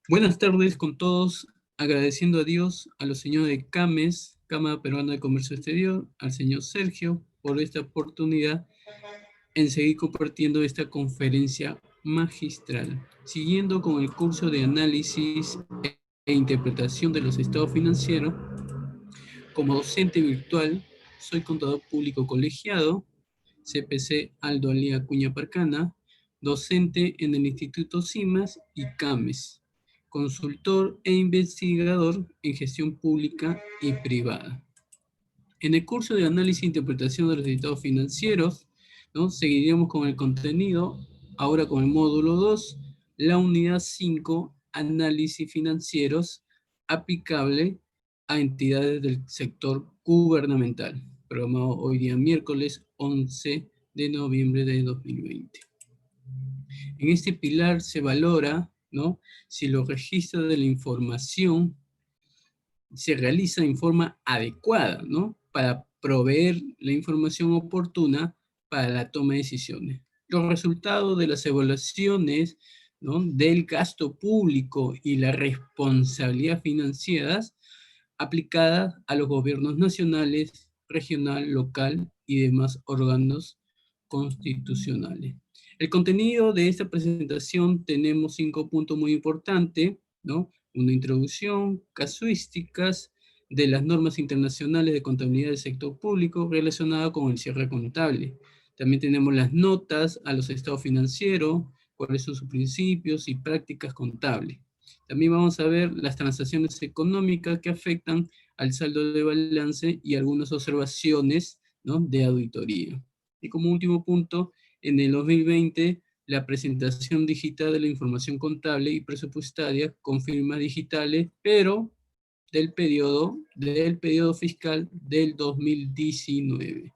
Buenas tardes con todos, agradeciendo a Dios, a los señores de CAMES, Cámara Peruana de Comercio Exterior, al señor Sergio, por esta oportunidad en seguir compartiendo esta conferencia magistral, siguiendo con el curso de análisis e interpretación de los estados financieros. Como docente virtual, soy contador público colegiado, CPC Aldo Alía Acuña Parcana, docente en el Instituto CIMAS y CAMES, consultor e investigador en gestión pública y privada. En el curso de análisis e interpretación de los estados financieros, ¿no? Seguiremos con el contenido, ahora con el módulo 2, la unidad 5, análisis financieros aplicable a entidades del sector gubernamental, programado hoy día miércoles 11 de noviembre de 2020. En este pilar se valora, ¿no?, si los registros de la información se realiza en forma adecuada, ¿no?, para proveer la información oportuna para la toma de decisiones. Los resultados de las evaluaciones, ¿no?, del gasto público y la responsabilidad financieras aplicadas a los gobiernos nacionales, regional, local y demás órganos constitucionales. El contenido de esta presentación tenemos 5 puntos muy importantes, ¿no? Una introducción, casuísticas de las normas internacionales de contabilidad del sector público relacionada con el cierre contable. También tenemos las notas a los estados financieros, cuáles son sus principios y prácticas contables. También vamos a ver las transacciones económicas que afectan al saldo de balance y algunas observaciones, ¿no?, de auditoría. Y como último punto, en el 2020, la presentación digital de la información contable y presupuestaria con firmas digitales, pero del periodo fiscal del 2019.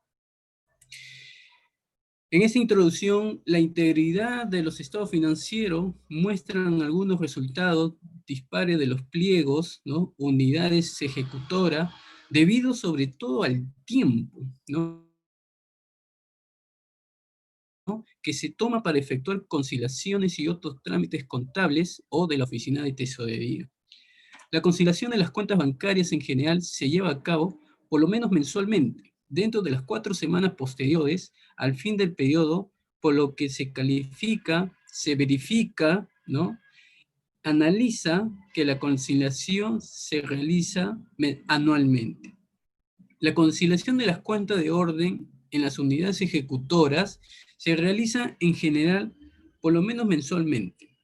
En esta introducción, la integridad de los estados financieros muestran algunos resultados dispares de los pliegos, ¿no?, unidades ejecutoras, debido sobre todo al tiempo, ¿no?, que se toma para efectuar conciliaciones y otros trámites contables o de la oficina de tesorería. La conciliación de las cuentas bancarias en general se lleva a cabo por lo menos mensualmente, dentro de las 4 semanas posteriores al fin del periodo, por lo que se califica, se verifica, ¿no?, analiza que la conciliación se realiza anualmente. La conciliación de las cuentas de orden en las unidades ejecutoras se realiza en general por lo menos mensualmente,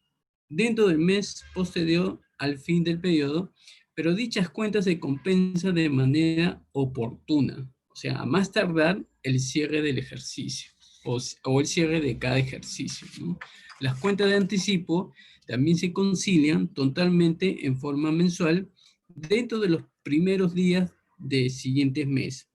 dentro del mes posterior al fin del periodo, pero dichas cuentas se compensan de manera oportuna, o sea, a más tardar el cierre del ejercicio o el cierre de cada ejercicio, ¿no? Las cuentas de anticipo también se concilian totalmente en forma mensual dentro de los primeros días de siguientes meses.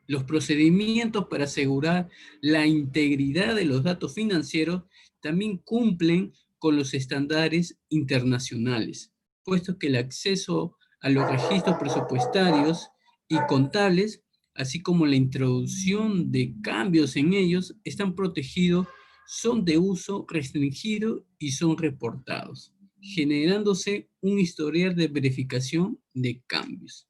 Los procedimientos para asegurar la integridad de los datos financieros también cumplen con los estándares internacionales, puesto que el acceso a los registros presupuestarios y contables, así como la introducción de cambios en ellos, están protegidos, son de uso restringido y son reportados, generándose un historial de verificación de cambios.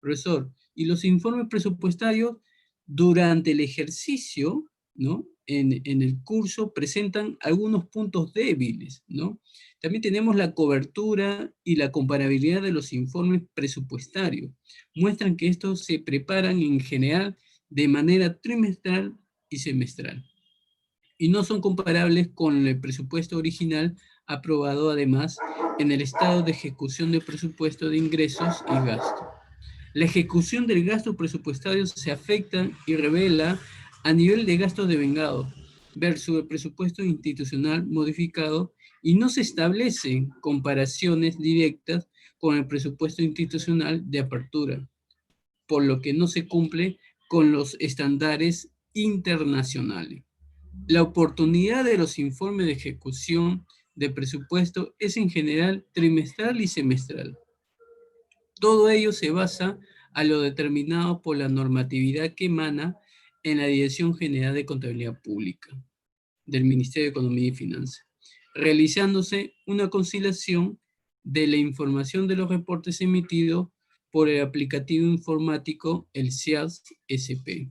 Profesor, y los informes presupuestarios durante el ejercicio, ¿no?, en el curso presentan algunos puntos débiles, ¿no? También tenemos la cobertura y la comparabilidad de los informes presupuestarios. Muestran que estos se preparan en general de manera trimestral y semestral, y no son comparables con el presupuesto original aprobado además en el estado de ejecución del presupuesto de ingresos y gastos. La ejecución del gasto presupuestario se afecta y revela a nivel de gastos devengado versus el presupuesto institucional modificado, y no se establecen comparaciones directas con el presupuesto institucional de apertura, por lo que no se cumple con los estándares internacionales. La oportunidad de los informes de ejecución de presupuesto es en general trimestral y semestral. Todo ello se basa a lo determinado por la normatividad que emana en la Dirección General de Contabilidad Pública del Ministerio de Economía y Finanzas, realizándose una conciliación de la información de los reportes emitidos por el aplicativo informático, el CIAS-SP,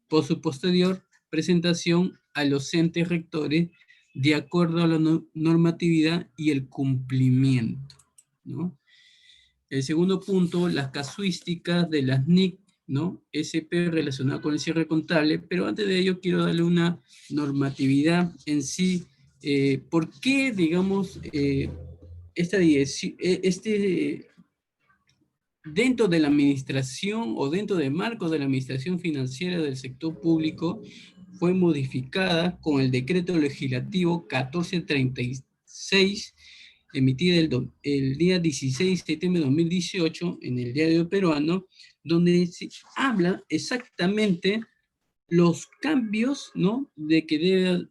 por su posterior presentación a los entes rectores de acuerdo a la normatividad y el cumplimiento, ¿no? El segundo punto, las casuísticas de las NIC, ¿no? SP relacionada con el cierre contable, pero antes de ello quiero darle una normatividad en sí. ¿Por qué, digamos, esta dirección, dentro de la administración o dentro del marco de la administración financiera del sector público fue modificada con el decreto legislativo 1436 emitida el día 16 de septiembre de 2018 en el Diario Peruano, donde se habla exactamente los cambios, ¿no?, de que debe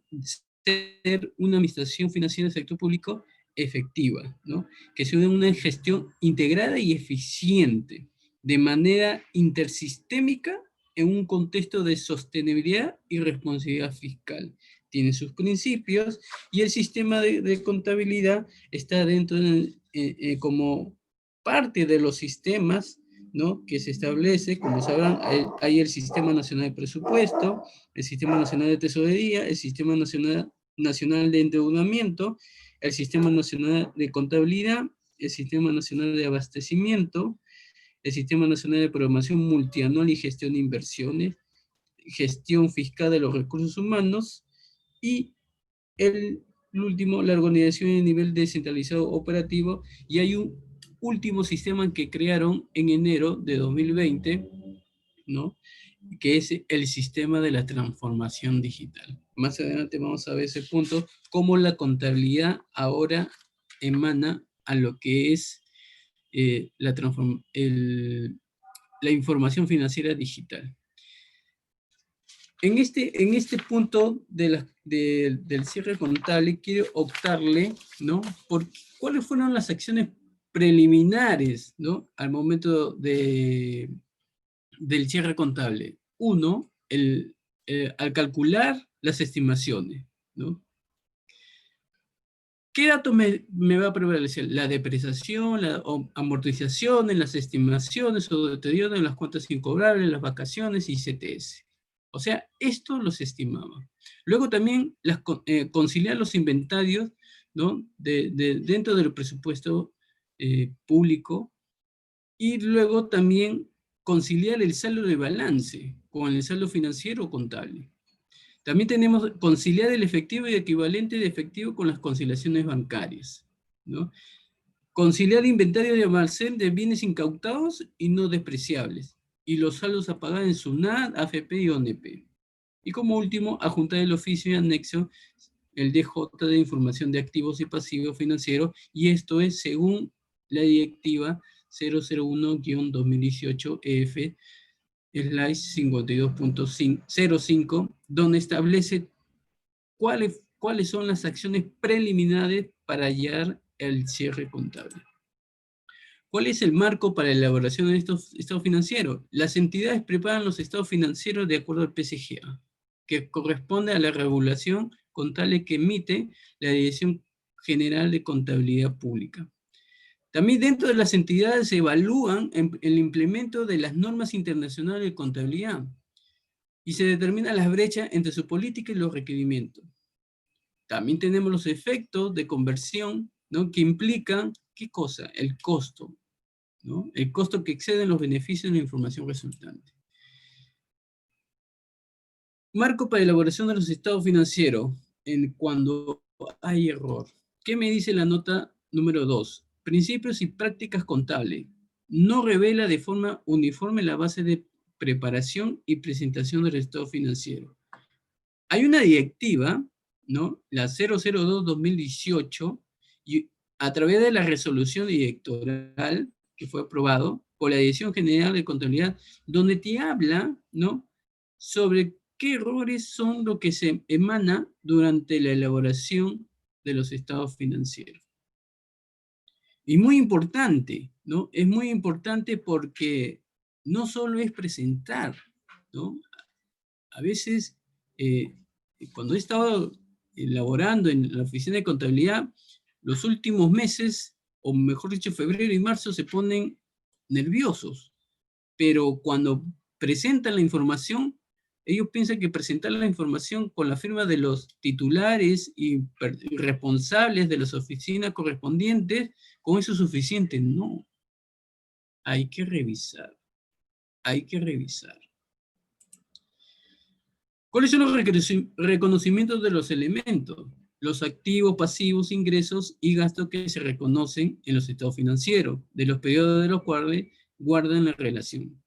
ser una administración financiera del sector público efectiva, ¿no?, que sea una gestión integrada y eficiente, de manera intersistémica en un contexto de sostenibilidad y responsabilidad fiscal. Tiene sus principios y el sistema de contabilidad está dentro como parte de los sistemas, ¿no?, que se establece. Como sabrán, hay el Sistema Nacional de Presupuesto, el Sistema Nacional de Tesorería, el Sistema Nacional de Endeudamiento, el Sistema Nacional de Contabilidad, el Sistema Nacional de Abastecimiento, el Sistema Nacional de Programación Multianual y Gestión de Inversiones, gestión fiscal de los recursos humanos, y el último, la organización a nivel descentralizado operativo, y hay un último sistema que crearon en enero de 2020, ¿no?, que es el sistema de la transformación digital. Más adelante vamos a ver ese punto, cómo la contabilidad ahora emana a lo que es la información financiera digital. En este punto del cierre contable, quiero optarle, ¿no?, por cuáles fueron las acciones preliminares, ¿no?, al momento del cierre contable. Uno, al calcular las estimaciones, ¿no? ¿Qué dato me va a prevalecer? La depreciación, la amortización, las estimaciones o deterioro en las cuentas incobrables, las vacaciones y CTS. O sea, esto los estimaba. Luego también conciliar los inventarios, ¿no?, dentro del presupuesto público, y luego también conciliar el saldo de balance con el saldo financiero o contable. También tenemos conciliar el efectivo y equivalente de efectivo con las conciliaciones bancarias, ¿no? Conciliar inventario de almacén de bienes incautados y no despreciables, y los saldos a pagar en SUNAT, AFP y ONP. Y como último, adjuntar el oficio y anexo, el DJ de información de activos y pasivos financieros, y esto es según la directiva 001-2018-EF, slide 52.05, donde establece cuáles son las acciones preliminares para hallar el cierre contable. ¿Cuál es el marco para la elaboración de estos estados financieros? Las entidades preparan los estados financieros de acuerdo al PCGA, que corresponde a la regulación contable que emite la Dirección General de Contabilidad Pública. También dentro de las entidades se evalúan el implemento de las normas internacionales de contabilidad y se determinan las brechas entre su política y los requerimientos. También tenemos los efectos de conversión, ¿no?, que implican, ¿qué cosa? El costo, ¿no?, el costo que excede los beneficios de la información resultante. Marco para elaboración de los estados financieros cuando hay error. ¿Qué me dice la nota número 2? Principios y prácticas contables. No revela de forma uniforme la base de preparación y presentación del estado financiero. Hay una directiva, ¿no?, la 002-2018, y a través de la resolución directoral que fue aprobado por la Dirección General de Contabilidad, donde te habla, ¿no?, sobre qué errores son lo que se emana durante la elaboración de los estados financieros. Y muy importante, ¿no? Es muy importante porque no solo es presentar, ¿no? A veces, cuando he estado elaborando en la oficina de contabilidad, los últimos meses o mejor dicho, febrero y marzo se ponen nerviosos, pero cuando presentan la información, ellos piensan que presentar la información con la firma de los titulares y responsables de las oficinas correspondientes, con eso es suficiente. No, hay que revisar, hay que revisar. ¿Cuáles son los reconocimientos de los elementos? Los activos, pasivos, ingresos y gastos que se reconocen en los estados financieros, de los periodos de los cuales guardan la relación.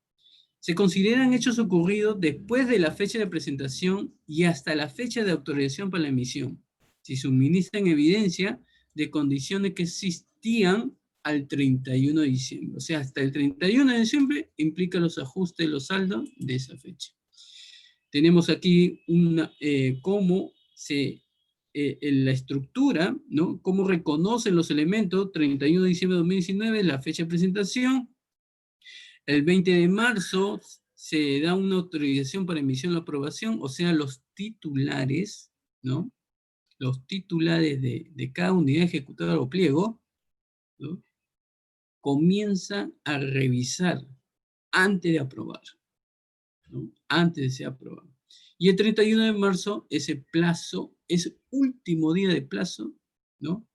Se consideran hechos ocurridos después de la fecha de presentación y hasta la fecha de autorización para la emisión, si suministran evidencia de condiciones que existían al 31 de diciembre. O sea, hasta el 31 de diciembre implica los ajustes de los saldos de esa fecha. Tenemos aquí cómo la estructura, ¿no? Cómo reconocen los elementos, 31 de diciembre de 2019, la fecha de presentación. El 20 de marzo se da una autorización para emisión o aprobación, o sea, los titulares, ¿no? Los titulares de cada unidad ejecutada o pliego, ¿no? Comienzan a revisar antes de aprobar, ¿no? Antes de ser aprobado. Y el 31 de marzo, ese plazo, ese último día de plazo, ¿no?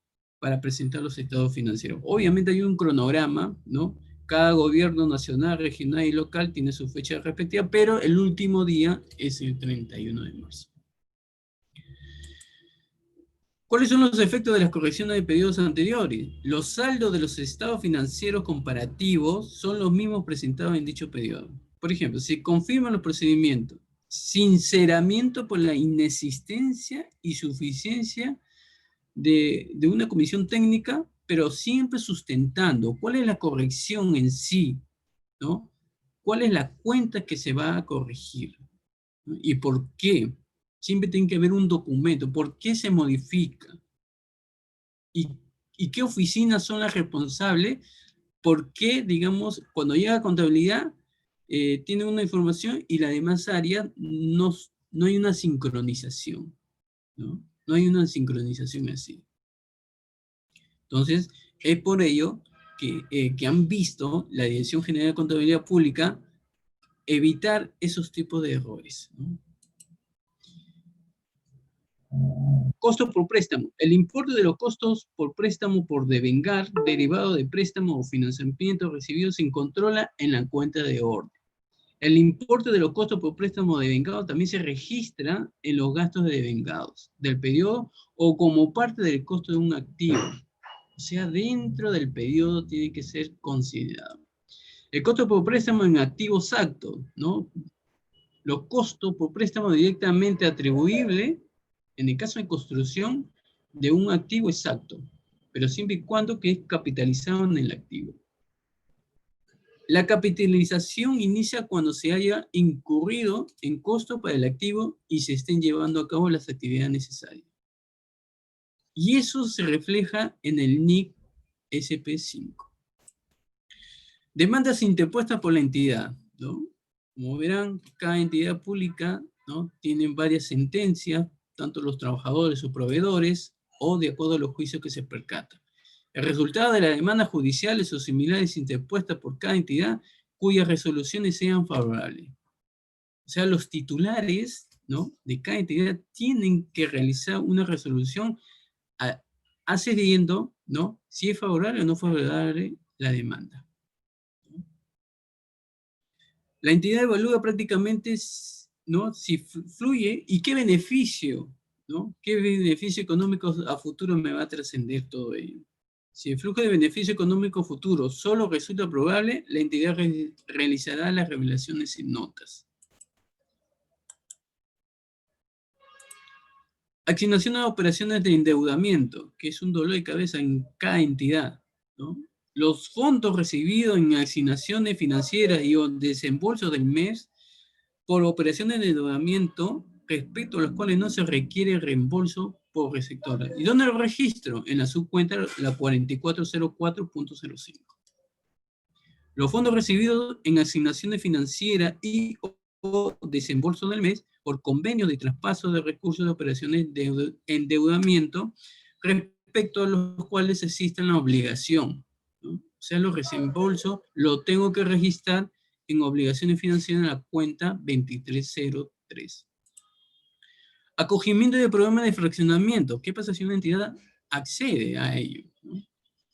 Para presentar los estados financieros. Obviamente hay un cronograma, ¿no? Cada gobierno nacional, regional y local tiene su fecha respectiva, pero el último día es el 31 de marzo. ¿Cuáles son los efectos de las correcciones de periodos anteriores? Los saldos de los estados financieros comparativos son los mismos presentados en dicho periodo. Por ejemplo, se confirman los procedimientos. Sinceramiento por la inexistencia y suficiencia de una comisión técnica, pero siempre sustentando cuál es la corrección en sí, ¿no? ¿Cuál es la cuenta que se va a corregir? ¿No? ¿Y por qué? Siempre tiene que haber un documento. ¿Por qué se modifica? ¿Y qué oficinas son las responsables? ¿Por qué, digamos, cuando llega a contabilidad, tiene una información y la demás área no hay una sincronización, ¿no? No hay una sincronización así. Entonces, es por ello que han visto la Dirección General de Contabilidad Pública evitar esos tipos de errores, ¿no? Costo por préstamo. El importe de los costos por préstamo por devengar, derivado de préstamo o financiamiento recibido, se controla en la cuenta de orden. El importe de los costos por préstamo devengado también se registra en los gastos de devengados del periodo o como parte del costo de un activo. O sea, dentro del periodo tiene que ser considerado. El costo por préstamo en activo exacto, ¿no? Los costos por préstamo directamente atribuible, en el caso de construcción, de un activo exacto, pero siempre y cuando que es capitalizado en el activo. La capitalización inicia cuando se haya incurrido en costo para el activo y se estén llevando a cabo las actividades necesarias. Y eso se refleja en el NIC SP5. Demandas interpuestas por la entidad, ¿no? Como verán, cada entidad pública, ¿no? Tienen varias sentencias, tanto los trabajadores o proveedores, o de acuerdo a los juicios que se percatan. El resultado de las demandas judiciales o similares interpuestas por cada entidad cuyas resoluciones sean favorables. O sea, los titulares, ¿no? De cada entidad tienen que realizar una resolución accediendo, ¿no? Si es favorable o no favorable la demanda. La entidad evalúa prácticamente, ¿no? Si fluye y qué beneficio, ¿no? ¿Qué beneficio económico a futuro me va a trascender todo ello? Si el flujo de beneficio económico futuro solo resulta probable, la entidad realizará las revelaciones en notas. Asignación a operaciones de endeudamiento, que es un dolor de cabeza en cada entidad, ¿no? Los fondos recibidos en asignaciones financieras y o desembolsos del mes por operaciones de endeudamiento respecto a las cuales no se requiere reembolso por receptora. ¿Y dónde lo registro? En la subcuenta, la 4404.05. Los fondos recibidos en asignaciones financieras y o desembolso del mes por convenios de traspaso de recursos de operaciones de endeudamiento respecto respecto a los cuales existe la obligación, ¿no? O sea, los desembolsos lo tengo que registrar en obligaciones financieras en la cuenta 2303. Acogimiento de programas de fraccionamiento. ¿Qué pasa si una entidad accede a ello, ¿no?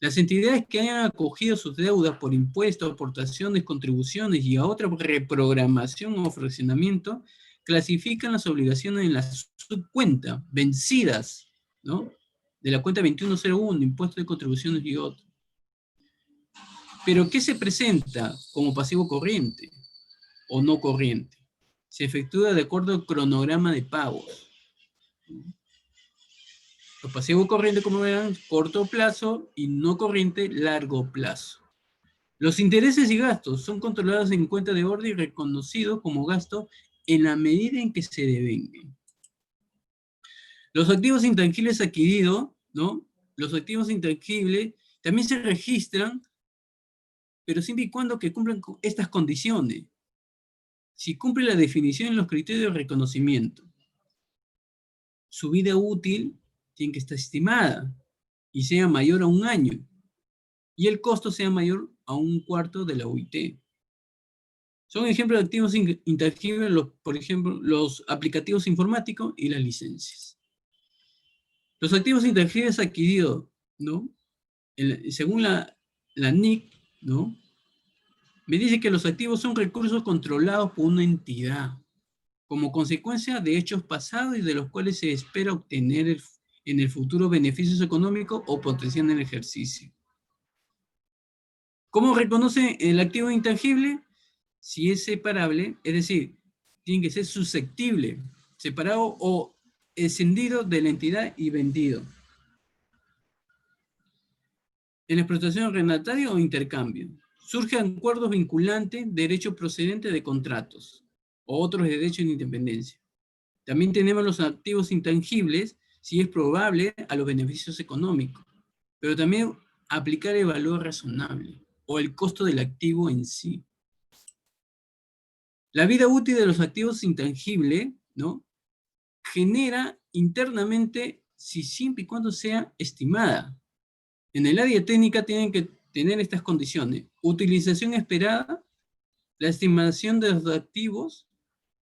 Las entidades que hayan acogido sus deudas por impuestos, aportaciones, contribuciones y a otra reprogramación o fraccionamiento, clasifican las obligaciones en la subcuenta vencidas, ¿no? De la cuenta 2101, impuestos de contribuciones y otros. Pero ¿qué se presenta como pasivo corriente o no corriente? Se efectúa de acuerdo al cronograma de pagos. Los pasivos corrientes, como verán, corto plazo, y no corriente, largo plazo. Los intereses y gastos son controlados en cuenta de orden y reconocidos como gasto en la medida en que se devenguen. Los activos intangibles adquiridos, ¿no? Los activos intangibles también se registran, pero siempre y cuando que cumplan estas condiciones. Si cumple la definición en los criterios de reconocimiento, su vida útil tiene que estar estimada y sea mayor a 1 año, y el costo sea mayor a 1/4 de la UIT. Son ejemplos de activos intangibles, por ejemplo, los aplicativos informáticos y las licencias. Los activos intangibles adquiridos, ¿no? Según la NIC, ¿no? Me dice que los activos son recursos controlados por una entidad, como consecuencia de hechos pasados y de los cuales se espera obtener en el futuro beneficios económicos o potenciar en el ejercicio. ¿Cómo reconoce el activo intangible? Si es separable, es decir, tiene que ser susceptible, separado o escindido de la entidad y vendido. En la explotación arrendataria o intercambio, surgen acuerdos vinculantes, derechos procedentes de contratos o otros derechos de independencia. También tenemos los activos intangibles, si es probable, a los beneficios económicos, pero también aplicar el valor razonable o el costo del activo en sí. La vida útil de los activos intangibles, ¿no? Genera internamente, si siempre y cuando sea estimada. En el área técnica tienen que tener estas condiciones: utilización esperada, la estimación de los activos,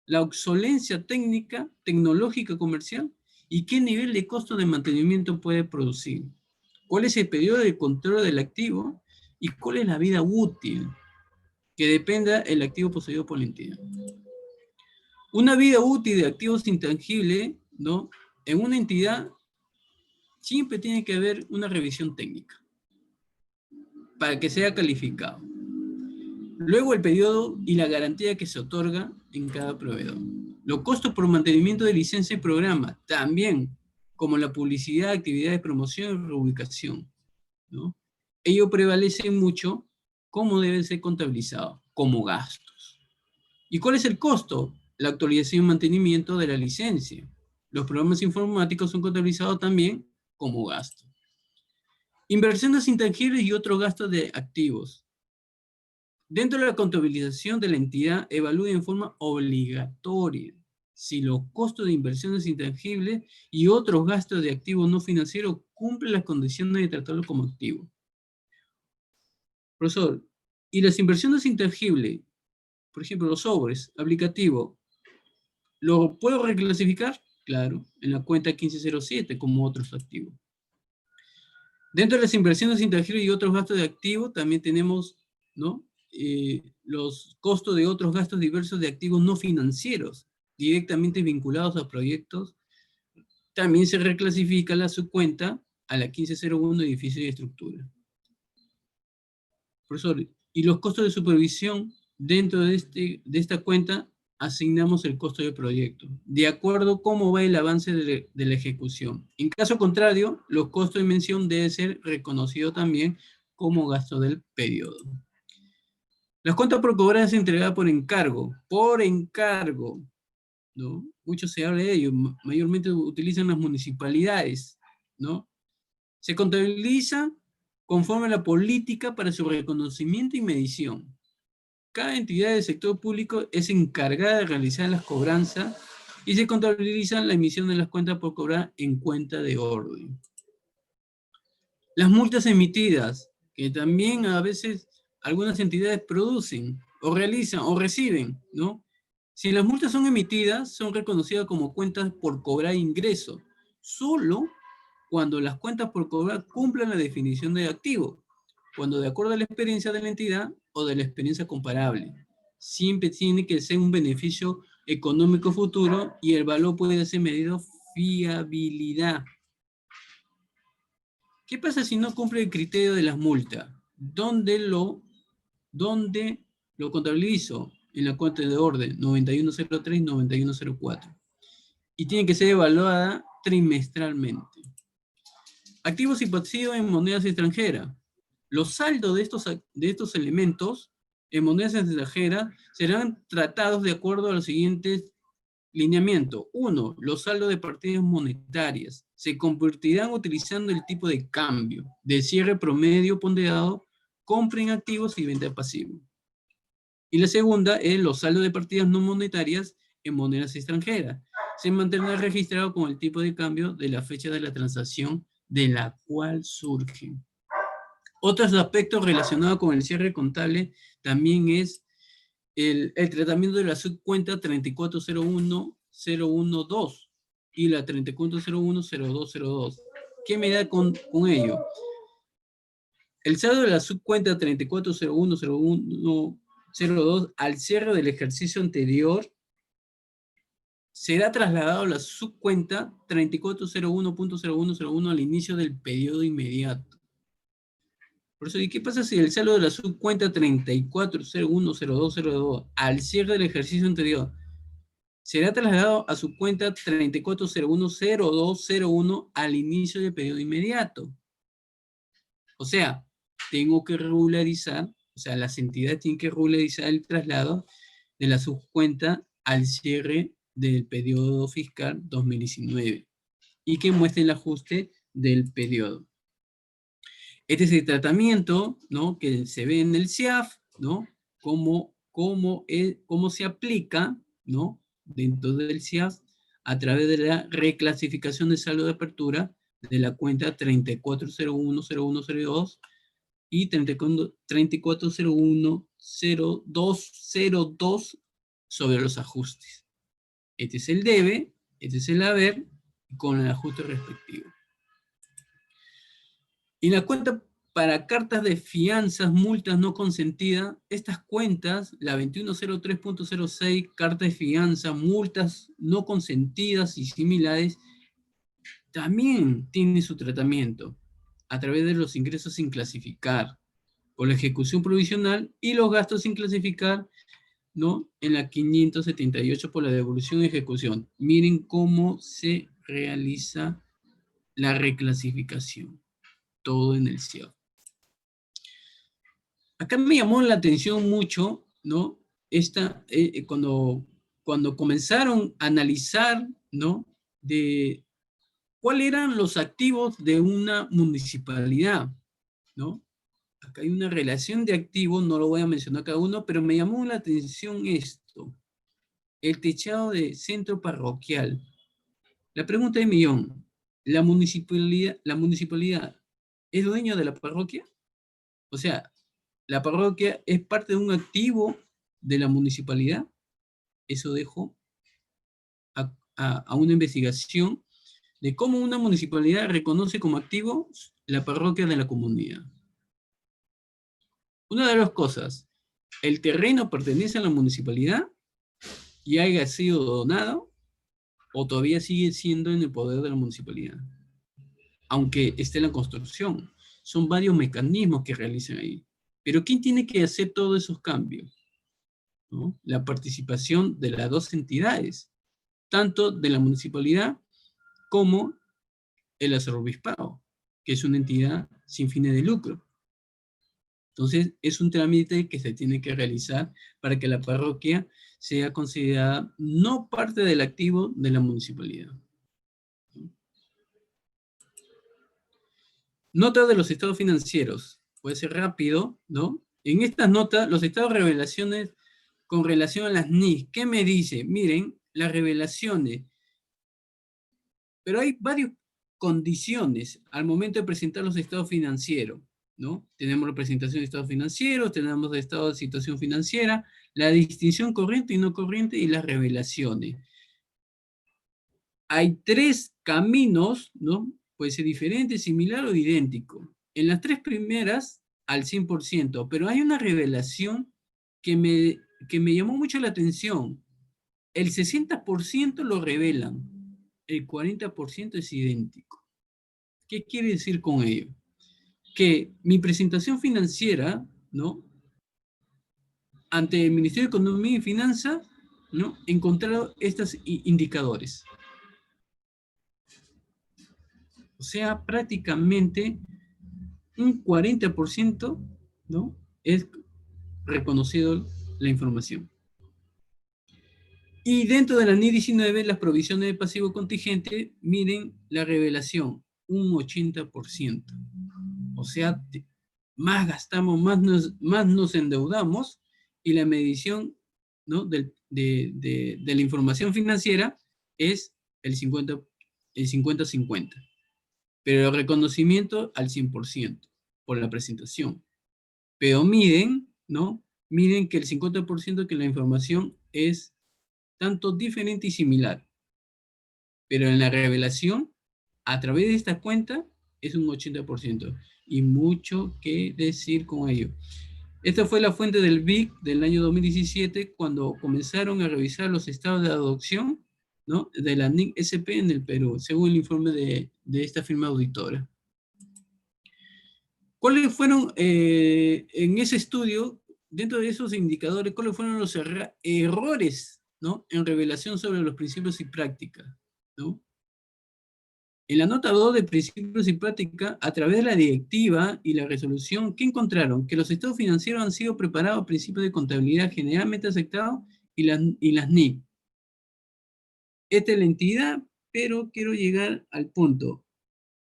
la obsolencia técnica, tecnológica, comercial, y qué nivel de costo de mantenimiento puede producir. ¿Cuál es el periodo de control del activo? Y cuál es la vida útil que dependa el activo poseído por la entidad. Una vida útil de activos intangibles, ¿no? En una entidad siempre tiene que haber una revisión técnica para que sea calificado. Luego el periodo y la garantía que se otorga en cada proveedor. Los costos por mantenimiento de licencia y programa, también, como la publicidad, actividades de promoción y reubicación, ¿no? Ello prevalece mucho cómo debe ser contabilizado, como gastos. ¿Y cuál es el costo? La actualización y mantenimiento de la licencia. Los programas informáticos son contabilizados también como gastos. Inversiones intangibles y otros gastos de activos. Dentro de la contabilización de la entidad, evalúa en forma obligatoria si los costos de inversiones intangibles y otros gastos de activos no financieros cumplen las condiciones de tratarlo como activo. Profesor, ¿y las inversiones intangibles, por ejemplo, los sobres, aplicativo, lo puedo reclasificar? Claro, en la cuenta 1507 como otros activos. Dentro de las inversiones intangibles y otros gastos de activos, también tenemos, ¿no? Los costos de otros gastos diversos de activos no financieros, directamente vinculados a proyectos. También se reclasifica la subcuenta a la 1501, edificio y estructura. Profesor, y los costos de supervisión dentro de esta cuenta asignamos el costo del proyecto, de acuerdo a cómo va el avance de la ejecución. En caso contrario, los costos de mención deben ser reconocidos también como gasto del periodo. Las cuentas por cobrar se entregadas por encargo, ¿no? Mucho se habla de ello, mayormente utilizan las municipalidades, ¿no? Se contabiliza conforme a la política para su reconocimiento y medición. Cada entidad del sector público es encargada de realizar las cobranzas y se contabiliza la emisión de las cuentas por cobrar en cuenta de orden. Las multas emitidas, que también a veces algunas entidades producen, o realizan, o reciben, ¿no? Si las multas son emitidas, son reconocidas como cuentas por cobrar ingreso, solo cuando las cuentas por cobrar cumplan la definición de activo, cuando de acuerdo a la experiencia de la entidad o de la experiencia comparable. Siempre tiene que ser un beneficio económico futuro y el valor puede ser medido fiabilidad. ¿Qué pasa si no cumple el criterio de las multas? ¿Dónde lo contabilizo? En la cuenta de orden 9103 y 9104. Y tiene que ser evaluada trimestralmente. Activos y pasivos en monedas extranjeras. Los saldos de estos elementos en monedas extranjeras serán tratados de acuerdo a los siguientes lineamientos. 1. Los saldos de partidas monetarias se convertirán utilizando el tipo de cambio de cierre promedio ponderado, compra en activos y venta de pasivos. Y la segunda es los saldos de partidas no monetarias en monedas extranjeras. Se mantendrá registrado con el tipo de cambio de la fecha de la transacción de la cual surge. Otros aspectos relacionados con el cierre contable también es el tratamiento de la subcuenta 3401-012 y la 3401-0202. ¿Qué me da con ello? El saldo de la subcuenta 3401-0102 al cierre del ejercicio anterior será trasladado a la subcuenta 3401.0101 al inicio del periodo inmediato. Por eso, ¿y qué pasa si el saldo de la subcuenta 34010202 al cierre del ejercicio anterior será trasladado a su cuenta 34010201 al inicio del periodo inmediato? O sea, tengo que regularizar, o sea, las entidades tienen que regularizar el traslado de la subcuenta al cierre del periodo fiscal 2019 y que muestre el ajuste del periodo. Este es el tratamiento, ¿no?, que se ve en el CIAF, ¿no? Cómo se aplica, ¿no?, dentro del CIAF a través de la reclasificación de saldo de apertura de la cuenta 34010102 y 34010202 sobre los ajustes. Este es el debe, este es el haber, con el ajuste respectivo. Y la cuenta para cartas de fianzas, multas no consentidas, estas cuentas, la 2103.06, carta de fianza, multas no consentidas y similares, también tiene su tratamiento a través de los ingresos sin clasificar, por la ejecución provisional y los gastos sin clasificar, ¿no?, en la 578 por la devolución y ejecución. Miren cómo se realiza la reclasificación. Todo en el CIAF. Acá me llamó la atención mucho, ¿no? Cuando comenzaron a analizar, ¿no?, de cuáles eran los activos de una municipalidad, ¿no? Acá hay una relación de activos, no lo voy a mencionar cada uno, pero me llamó la atención esto. El techado de centro parroquial. La pregunta de millón, ¿la municipalidad es dueño de la parroquia? O sea, ¿la parroquia es parte de un activo de la municipalidad? Eso dejo a una investigación de cómo una municipalidad reconoce como activo la parroquia de la comunidad. Una de las cosas, ¿el terreno pertenece a la municipalidad y haya sido donado o todavía sigue siendo en el poder de la municipalidad? Aunque esté en la construcción. Son varios mecanismos que realizan ahí. Pero ¿quién tiene que hacer todos esos cambios? ¿No? La participación de las dos entidades, tanto de la municipalidad como el arzobispado, que es una entidad sin fines de lucro. Entonces, es un trámite que se tiene que realizar para que la parroquia sea considerada no parte del activo de la municipalidad. Nota de los estados financieros. Puede ser rápido, ¿no? En estas notas, los estados de revelaciones con relación a las NIS. ¿Qué me dice? Miren, las revelaciones. Pero hay varios condiciones al momento de presentar los estados financieros, ¿no? Tenemos la presentación de estados financieros, tenemos el estado de situación financiera, la distinción corriente y no corriente y las revelaciones. Hay tres caminos, ¿no? Puede ser diferente, similar o idéntico. En las tres primeras, al 100%, pero hay una revelación que me llamó mucho la atención. El 60% lo revelan, el 40% es idéntico. ¿Qué quiere decir con ello? Que mi presentación financiera, ¿no? Ante el Ministerio de Economía y Finanzas, ¿no? He encontrado estos indicadores. O sea, prácticamente un 40%, ¿no? Es reconocido la información. Y dentro de la NI 19, las provisiones de pasivo contingente, miren la revelación, un 80%. O sea, más gastamos, más nos endeudamos, y la medición, ¿no? de la información financiera es el 50-50. Pero el reconocimiento al 100% por la presentación. Pero miden, ¿no? Miden que el 50% que la información es tanto diferente y similar. Pero en la revelación, a través de esta cuenta, es un 80%. Y mucho que decir con ello. Esta fue la fuente del BIC del año 2017, cuando comenzaron a revisar los estados de adopción, ¿no? De la NIC SP en el Perú, según el informe de esta firma auditora. ¿Cuáles fueron, en ese estudio, dentro de esos indicadores, cuáles fueron los errores, ¿no? En revelación sobre los principios y prácticas, ¿no? En la nota 2 de principios y prácticas, a través de la directiva y la resolución, ¿qué encontraron? Que los estados financieros han sido preparados a principios de contabilidad generalmente aceptados y las NIC. Esta es la entidad, pero quiero llegar al punto.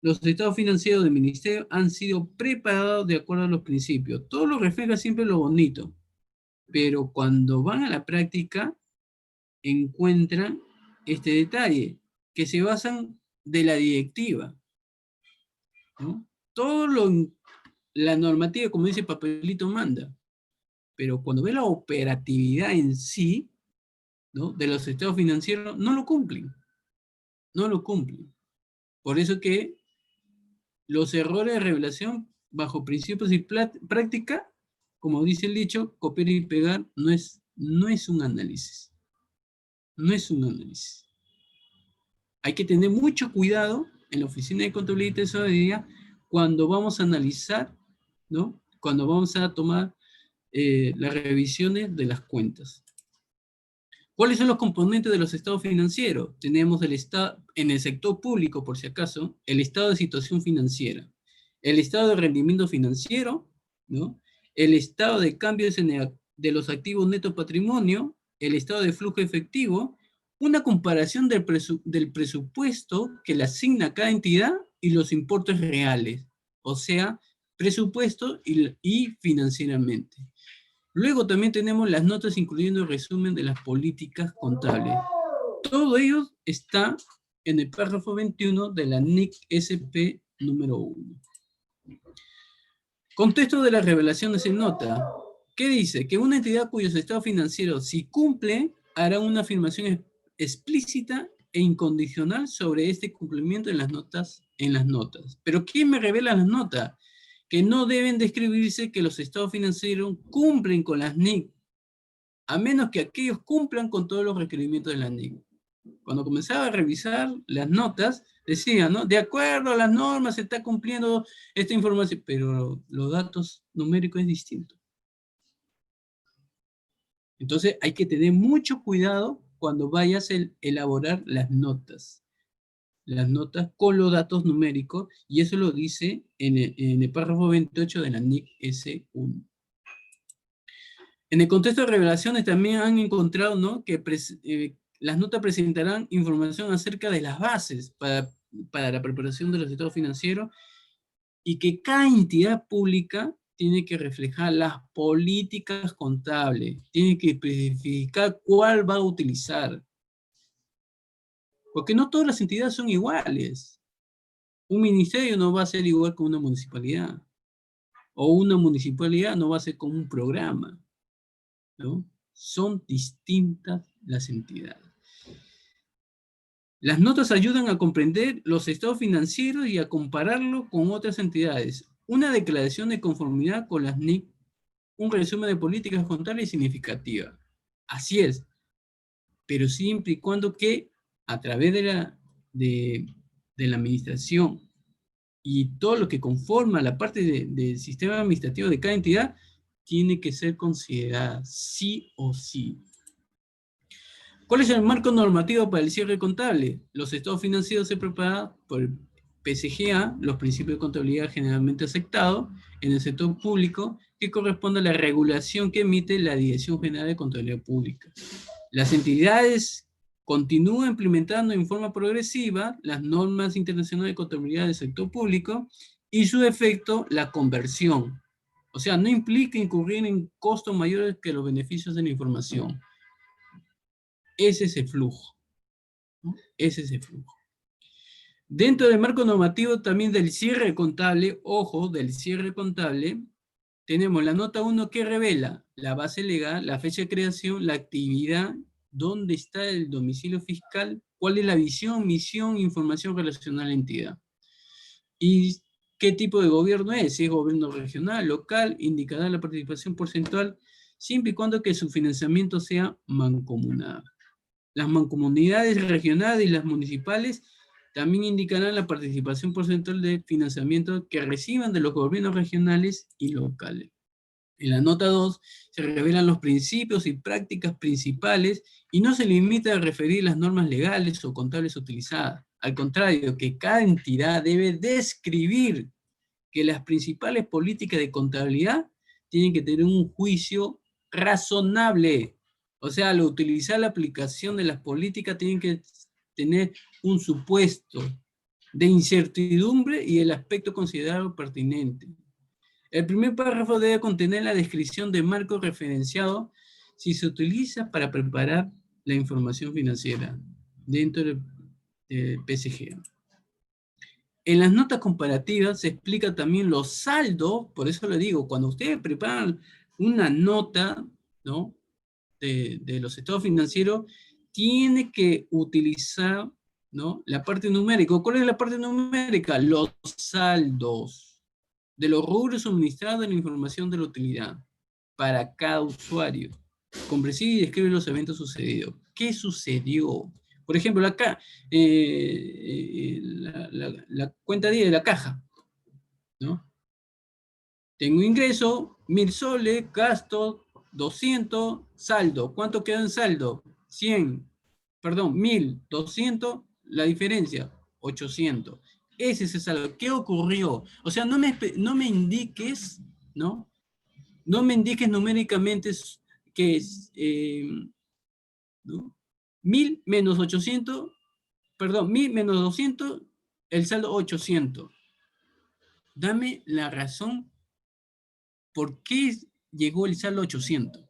Los estados financieros del ministerio han sido preparados de acuerdo a los principios. Todo lo refleja siempre lo bonito, pero cuando van a la práctica, encuentran este detalle, que se basan de la directiva, ¿no? La normativa, como dice Papelito, manda, pero cuando ve la operatividad en sí, ¿no? De los estados financieros, no lo cumplen. No lo cumplen. Por eso que los errores de revelación bajo principios y práctica, como dice el dicho, copiar y pegar no es un análisis. No es un análisis. Hay que tener mucho cuidado en la oficina de contabilidad y tesorería cuando vamos a analizar, ¿no? Cuando vamos a tomar las revisiones de las cuentas. ¿Cuáles son los componentes de los estados financieros? Tenemos el estado, en el sector público, por si acaso, el estado de situación financiera, el estado de rendimiento financiero, ¿no? El estado de cambios de los activos neto patrimonio, el estado de flujo efectivo, una comparación del presupuesto que le asigna cada entidad y los importes reales, o sea, presupuesto y financieramente. Luego también tenemos las notas incluyendo el resumen de las políticas contables. Todo ello está en el párrafo 21 de la NIC SP número 1. Contexto de las revelaciones en nota. ¿Qué dice? Que una entidad cuyos estados financieros, si cumple, hará una afirmación explícita e incondicional sobre este cumplimiento en las notas. ¿Pero quién me revela las notas? Que no deben describirse que los estados financieros cumplen con las NIC, a menos que aquellos cumplan con todos los requerimientos de la NIC. Cuando comenzaba a revisar las notas, decía, ¿no? De acuerdo a las normas se está cumpliendo esta información, pero los datos numéricos es distinto. Entonces hay que tener mucho cuidado cuando vayas a elaborar las notas con los datos numéricos, y eso lo dice en el párrafo 28 de la NIC S1. En el contexto de revelaciones también han encontrado, ¿no? Que las notas presentarán información acerca de las bases para la preparación de los estados financieros, y que cada entidad pública tiene que reflejar las políticas contables, tiene que especificar cuál va a utilizar. Porque no todas las entidades son iguales. Un ministerio no va a ser igual que una municipalidad, o una municipalidad no va a ser como un programa, ¿no? Son distintas las entidades. Las notas ayudan a comprender los estados financieros y a compararlo con otras entidades. Una declaración de conformidad con las NIC, un resumen de políticas contables significativa. Así es, pero siempre y cuando que a través de la administración y todo lo que conforma la parte del sistema administrativo de cada entidad, tiene que ser considerada sí o sí. ¿Cuál es el marco normativo para el cierre contable? Los estados financieros se preparan por el PCGA, los principios de contabilidad generalmente aceptados en el sector público, que corresponde a la regulación que emite la Dirección General de Contabilidad Pública. Las entidades continúan implementando en forma progresiva las normas internacionales de contabilidad del sector público y su efecto, la conversión. O sea, no implica incurrir en costos mayores que los beneficios de la información. Ese es el flujo, ¿no? Ese es el flujo. Dentro del marco normativo también del cierre contable, ojo, del cierre contable, tenemos la nota 1 que revela la base legal, la fecha de creación, la actividad, dónde está el domicilio fiscal, cuál es la visión, misión, información relacionada a la entidad. Y qué tipo de gobierno es, si es gobierno regional, local, indicará la participación porcentual, siempre y cuando que su financiamiento sea mancomunado. Las mancomunidades regionales y las municipales también indicarán la participación porcentual de financiamiento que reciban de los gobiernos regionales y locales. En la nota 2 se revelan los principios y prácticas principales y no se limita a referir las normas legales o contables utilizadas. Al contrario, que cada entidad debe describir que las principales políticas de contabilidad tienen que tener un juicio razonable. O sea, al utilizar la aplicación de las políticas tienen que tener un supuesto de incertidumbre y el aspecto considerado pertinente. El primer párrafo debe contener la descripción de marco referenciado si se utiliza para preparar la información financiera dentro del PCG. En las notas comparativas se explica también los saldos, por eso le digo, cuando ustedes preparan una nota, ¿no?, de los estados financieros, tiene que utilizar, ¿no?, la parte numérica. ¿Cuál es la parte numérica? Los saldos de los rubros suministrados de la información de la utilidad para cada usuario. Comprensiva y describe los eventos sucedidos. ¿Qué sucedió? Por ejemplo, acá, la cuenta 10 de la caja, ¿no? Tengo ingreso, 1.000 soles, gasto, 200, saldo. ¿Cuánto queda en saldo? 100, perdón, 1.000, 200, la diferencia, 800. Ese es el saldo. ¿Qué ocurrió? O sea, no me indiques, ¿no? No me indiques numéricamente que es, ¿no? 1.000 menos 800, perdón, 1.000 menos 200, el saldo 800. Dame la razón por qué llegó el saldo 800.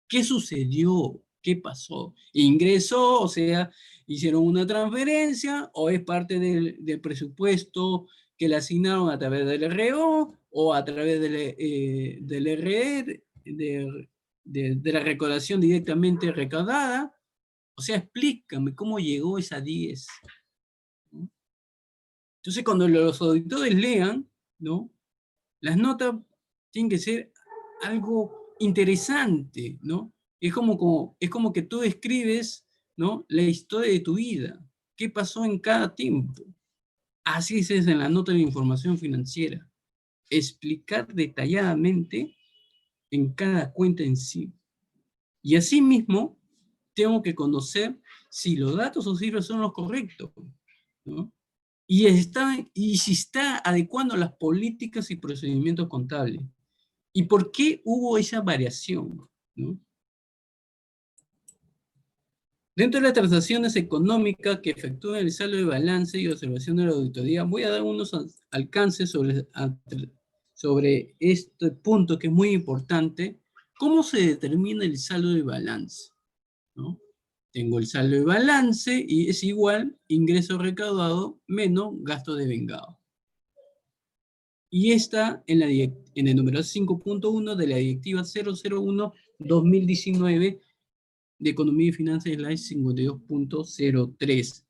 ¿Qué sucedió? ¿Qué pasó? ¿Ingresó? O sea, ¿hicieron una transferencia? ¿O es parte del presupuesto que le asignaron a través del RO o a través del RE, de la recaudación directamente recaudada? O sea, explícame cómo llegó esa 10. ¿No? Entonces, cuando los auditores lean, ¿no?, las notas tienen que ser algo interesante, ¿no? Es como que tú escribes, ¿no?, la historia de tu vida. ¿Qué pasó en cada tiempo? Así es en la nota de información financiera. Explicar detalladamente en cada cuenta en sí. Y asimismo, tengo que conocer si los datos o cifras son los correctos, ¿no? Y si está adecuando las políticas y procedimientos contables. ¿Y por qué hubo esa variación? ¿No? Dentro de las transacciones económicas que efectúan el saldo de balance y observación de la auditoría, voy a dar unos alcances sobre este punto que es muy importante. ¿Cómo se determina el saldo de balance? ¿No? Tengo el saldo de balance y es igual ingreso recaudado menos gasto de vengado. Y está en el número 5.1 de la Directiva 001-2019 de Economía y Finanzas, la 52.03.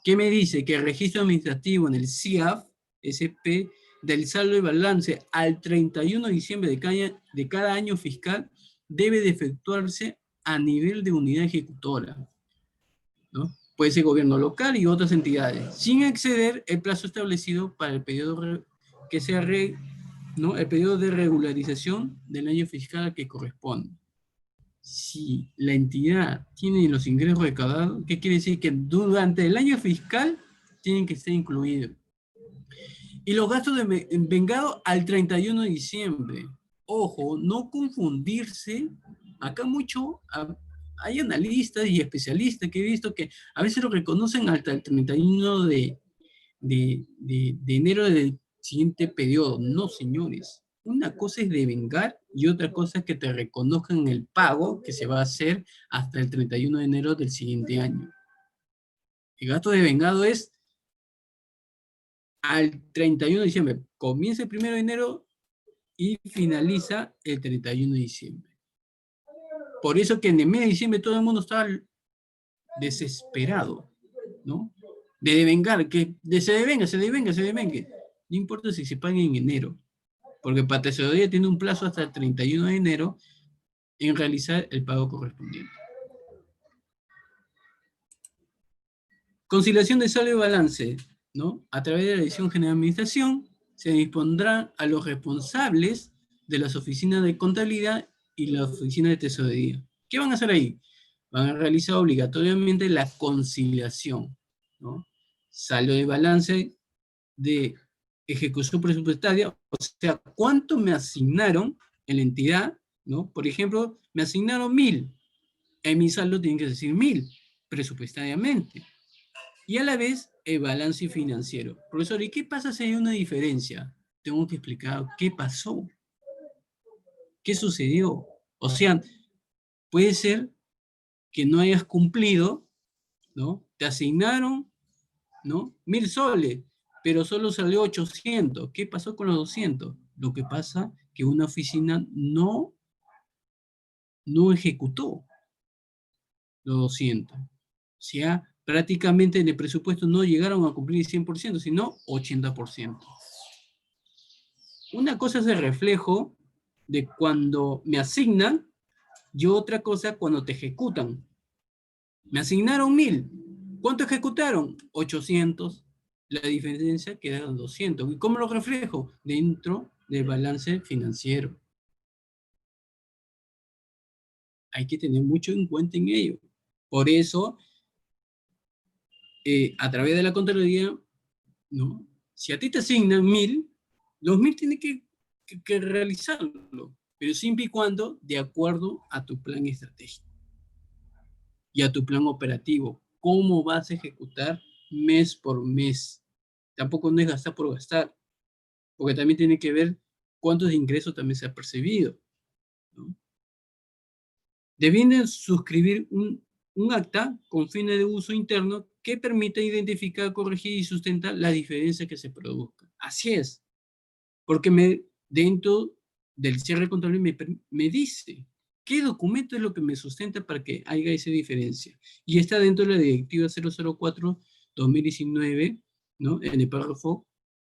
¿Qué me dice? Que el registro administrativo en el CIAF, SP, del saldo de balance al 31 de diciembre de cada año fiscal debe de efectuarse a nivel de unidad ejecutora, ¿no? Puede ser gobierno local y otras entidades, sin exceder el plazo establecido para el periodo que sea ¿no? El periodo de regularización del año fiscal que corresponde. Si la entidad tiene los ingresos recaudados, ¿qué quiere decir? Que durante el año fiscal tienen que estar incluidos. Y los gastos de vengado al 31 de diciembre. Ojo, no confundirse. Acá hay analistas y especialistas que he visto que a veces lo reconocen hasta el 31 de enero del siguiente periodo. No, señores. Una cosa es devengar y otra cosa es que te reconozcan el pago que se va a hacer hasta el 31 de enero del siguiente año. El gasto de vengado es al 31 de diciembre. Comienza el 1 de enero y finaliza el 31 de diciembre. Por eso que en el mes de diciembre todo el mundo estaba desesperado, ¿no? De devengar, se devenga. No importa si se paga en enero, porque para tesorería tiene un plazo hasta el 31 de enero en realizar el pago correspondiente. Conciliación de saldo y balance, ¿no? A través de la Dirección General de Administración se dispondrá a los responsables de las oficinas de contabilidad y la oficina de tesorería. ¿Qué van a hacer ahí? Van a realizar obligatoriamente la conciliación, ¿no? Saldo de balance de ejecución presupuestaria, o sea, ¿cuánto me asignaron en la entidad? ¿No? Por ejemplo, me asignaron 1.000, en mi saldo tiene que decir 1.000 presupuestariamente. Y a la vez el balance financiero. Profesor, ¿y qué pasa si hay una diferencia? Tengo que explicar qué pasó, qué sucedió. O sea, puede ser que no hayas cumplido, ¿no? Te asignaron, ¿no? 1.000 soles, pero solo salió 800. ¿Qué pasó con los 200? Lo que pasa que una oficina no ejecutó los 200. O sea, prácticamente en el presupuesto no llegaron a cumplir el 100%, sino 80%. Una cosa es el reflejo de cuando me asignan y otra cosa cuando te ejecutan. Me asignaron 1.000. ¿Cuánto ejecutaron? 800. La diferencia queda en 200. ¿Y cómo lo reflejo? Dentro del balance financiero. Hay que tener mucho en cuenta en ello. Por eso, a través de la Contraloría, ¿no? Si a ti te asignan 1.000, los 1.000 tienen que realizarlo, pero siempre y cuando de acuerdo a tu plan estratégico y a tu plan operativo. ¿Cómo vas a ejecutar mes por mes? Tampoco no es gastar por gastar, porque también tiene que ver cuántos ingresos también se ha percibido, ¿no? Deben suscribir un acta con fines de uso interno que permita identificar, corregir y sustentar la diferencia que se produzca. Así es, porque dentro del cierre contable me dice qué documento es lo que me sustenta para que haya esa diferencia. Y está dentro de la Directiva 004-2019, ¿no? En el párrafo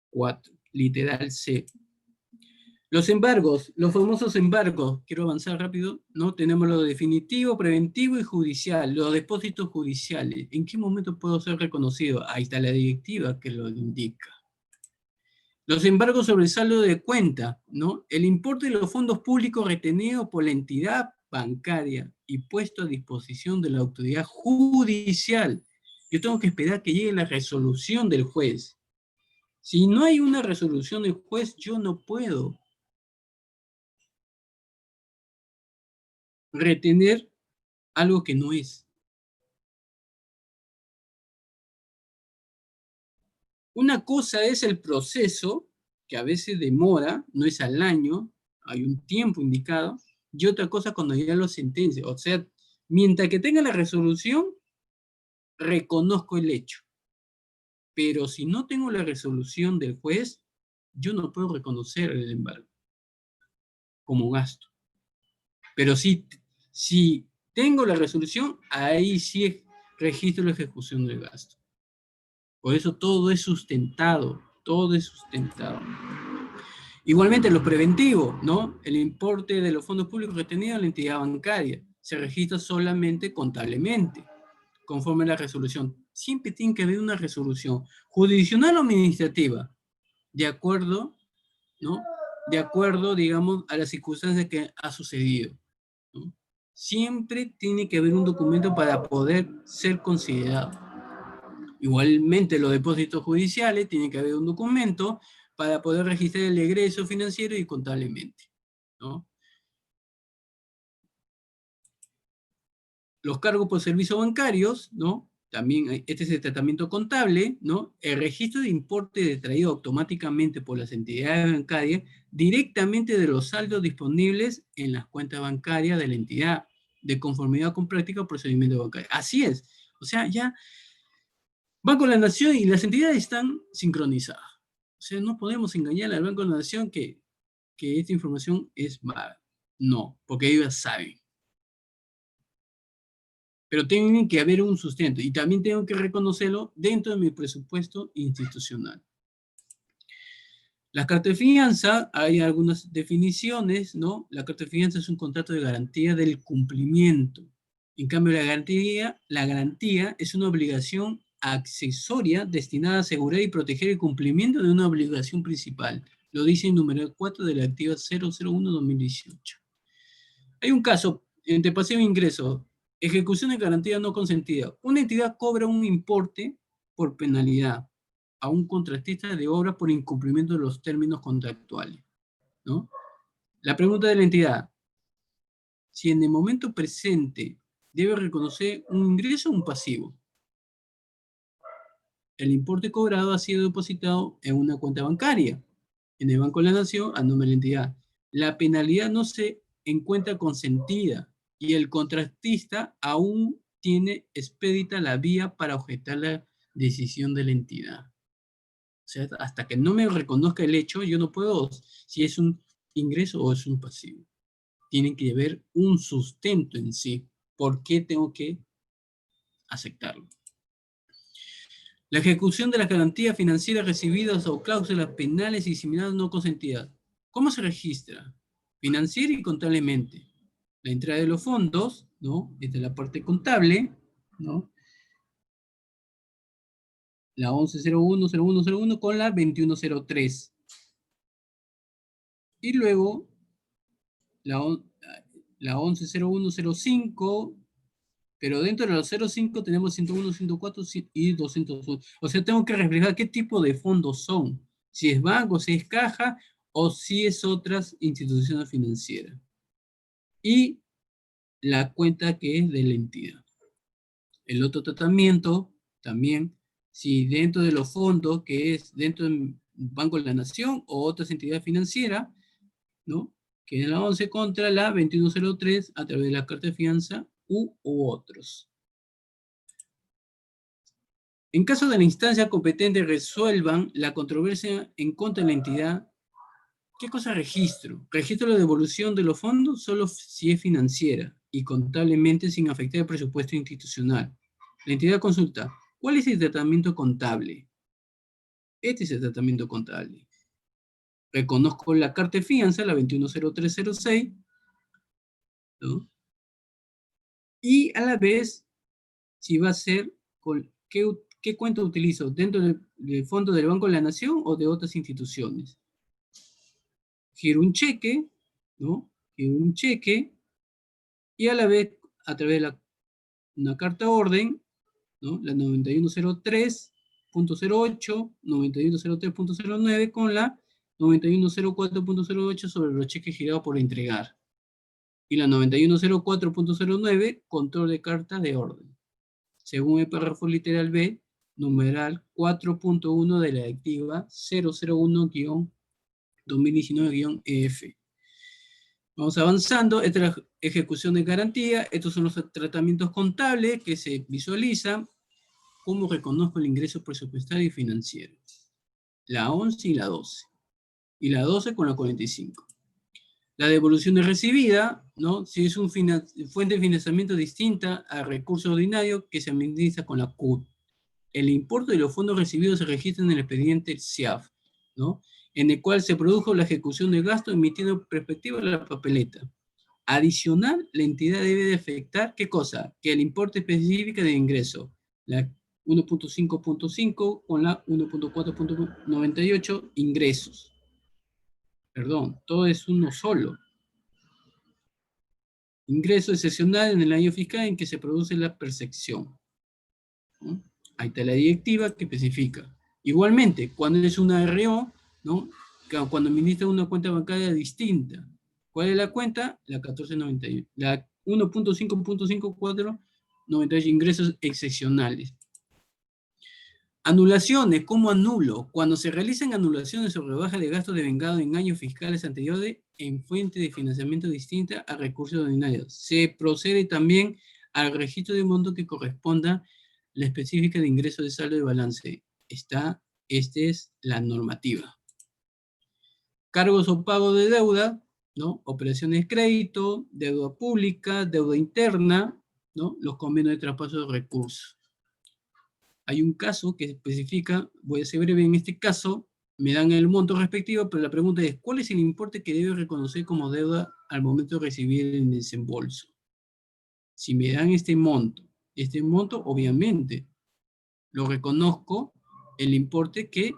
4, literal C. Los embargos, los famosos embargos, quiero avanzar rápido, ¿no? Tenemos lo definitivo, preventivo y judicial, los depósitos judiciales. ¿En qué momento puedo ser reconocido? Ahí está la directiva que lo indica. Los embargos sobre el saldo de cuenta, ¿no? El importe de los fondos públicos retenidos por la entidad bancaria y puesto a disposición de la autoridad judicial. Yo tengo que esperar que llegue la resolución del juez. Si no hay una resolución del juez, yo no puedo retener algo que no es. Una cosa es el proceso, que a veces demora, no es al año, hay un tiempo indicado, y otra cosa cuando ya lo sentencia. O sea, Mientras que tenga la resolución, reconozco el hecho. Pero si no tengo la resolución del juez, yo no puedo reconocer el embargo como gasto. Pero si tengo la resolución, ahí sí registro la ejecución del gasto. Por eso todo es sustentado, todo es sustentado. Igualmente lo preventivo, ¿no? El importe de los fondos públicos retenidos en la entidad bancaria se registra solamente contablemente, conforme a la resolución. Siempre tiene que haber una resolución jurisdiccional o administrativa, de acuerdo, ¿no? De acuerdo, digamos, a las circunstancias que ha sucedido, ¿no? Siempre tiene que haber un documento para poder ser considerado. Igualmente, los depósitos judiciales tienen que haber un documento para poder registrar el egreso financiero y contablemente, ¿no? Los cargos por servicios bancarios, ¿no? También este es el tratamiento contable, ¿no? El registro de importe detraído automáticamente por las entidades bancarias directamente de los saldos disponibles en las cuentas bancarias de la entidad, de conformidad con práctica o procedimiento bancario. Así es. O sea, ya Banco de la Nación y las entidades están sincronizadas. O sea, no podemos engañar al Banco de la Nación que esta información es mala. No, porque ellos saben. Pero tiene que haber un sustento y también tengo que reconocerlo dentro de mi presupuesto institucional. La carta de fianza, hay algunas definiciones, ¿no? La carta de fianza es un contrato de garantía del cumplimiento. En cambio, la garantía es una obligación accesoria destinada a asegurar y proteger el cumplimiento de una obligación principal. Lo dice el numeral 4 de la Directiva 001/2018. Hay un caso entre pasivo e ingreso, ejecución de garantía no consentida. Una entidad cobra un importe por penalidad a un contratista de obra por incumplimiento de los términos contractuales, ¿no? La pregunta de la entidad, si en el momento presente debe reconocer un ingreso o un pasivo. El importe cobrado ha sido depositado en una cuenta bancaria, en el Banco de la Nación, a nombre de la entidad. La penalidad no se encuentra consentida y el contratista aún tiene expedita la vía para objetar la decisión de la entidad. O sea, hasta que no me reconozca el hecho, yo no puedo, si es un ingreso o es un pasivo. Tiene que haber un sustento en sí. ¿Por qué tengo que aceptarlo? La ejecución de las garantías financieras recibidas o cláusulas penales y similares no consentidas. ¿Cómo se registra? Financiera y contablemente. La entrada de los fondos, ¿no? Esta es la parte contable, ¿no? La 11010101 con la 2103. Y luego la 110105, pero dentro de los 05 tenemos 101, 104 y 201. O sea, tengo que reflejar qué tipo de fondos son. Si es banco, si es caja, o si es otras instituciones financieras. Y la cuenta que es de la entidad. El otro tratamiento, también, si dentro de los fondos, que es dentro del Banco de la Nación o otras entidades financieras, ¿no? Que es la 11 contra la 2103 a través de la carta de fianza u otros. En caso de la instancia competente resuelvan la controversia en contra de la entidad, ¿qué cosa registro? Registro la devolución de los fondos solo si es financiera y contablemente sin afectar el presupuesto institucional. La entidad consulta, ¿cuál es el tratamiento contable? Este es el tratamiento contable. Reconozco la carta de fianza, la 210306, ¿no? Y a la vez, si va a ser, ¿qué cuenta utilizo? ¿Dentro del fondo del Banco de la Nación o de otras instituciones? Giro un cheque, ¿no? Giro un cheque y a la vez, a través de una carta orden, ¿no? La 9103.08, 9103.09 con la 9104.08 sobre los cheques girados por entregar. Y la 9104.09, control de cartas de orden. Según el párrafo literal B, numeral 4.1 de la directiva 001-2019-EF. Vamos avanzando. Esta es la ejecución de garantía. Estos son los tratamientos contables que se visualizan. ¿Cómo reconozco el ingreso presupuestario y financiero? La 11 y la 12. Y la 12 con la 45. La devolución de recibida, ¿no? Si es una fuente de financiamiento distinta a recurso ordinario que se administra con la CUT. El importe de los fondos recibidos se registra en el expediente SIAF, ¿no? En el cual se produjo la ejecución del gasto emitiendo perspectiva de la papeleta. Adicional, la entidad debe de afectar, ¿qué cosa? Que el importe específico de ingreso, la 1.5.5 con la 1.4.98 ingresos. Perdón, todo es uno solo. Ingreso excepcional en el año fiscal en que se produce la percepción. ¿No? Ahí está la directiva que especifica. Igualmente, cuando es una RO, ¿no? Cuando administra una cuenta bancaria distinta. ¿Cuál es la cuenta? La 1491. La 1.5.5498 ingresos excepcionales. Anulaciones, ¿cómo anulo? Cuando se realizan anulaciones sobre baja de gastos de vengado en años fiscales anteriores en fuente de financiamiento distinta a recursos ordinarios. Se procede también al registro de monto que corresponda la específica de ingreso de saldo de balance. Esta es la normativa. Cargos o pago de deuda, ¿no? Operaciones de crédito, deuda pública, deuda interna, ¿no? Los convenios de traspaso de recursos. Hay un caso que especifica, voy a ser breve en este caso, me dan el monto respectivo, pero la pregunta es, ¿cuál es el importe que debo reconocer como deuda al momento de recibir el desembolso? Si me dan este monto obviamente lo reconozco el importe que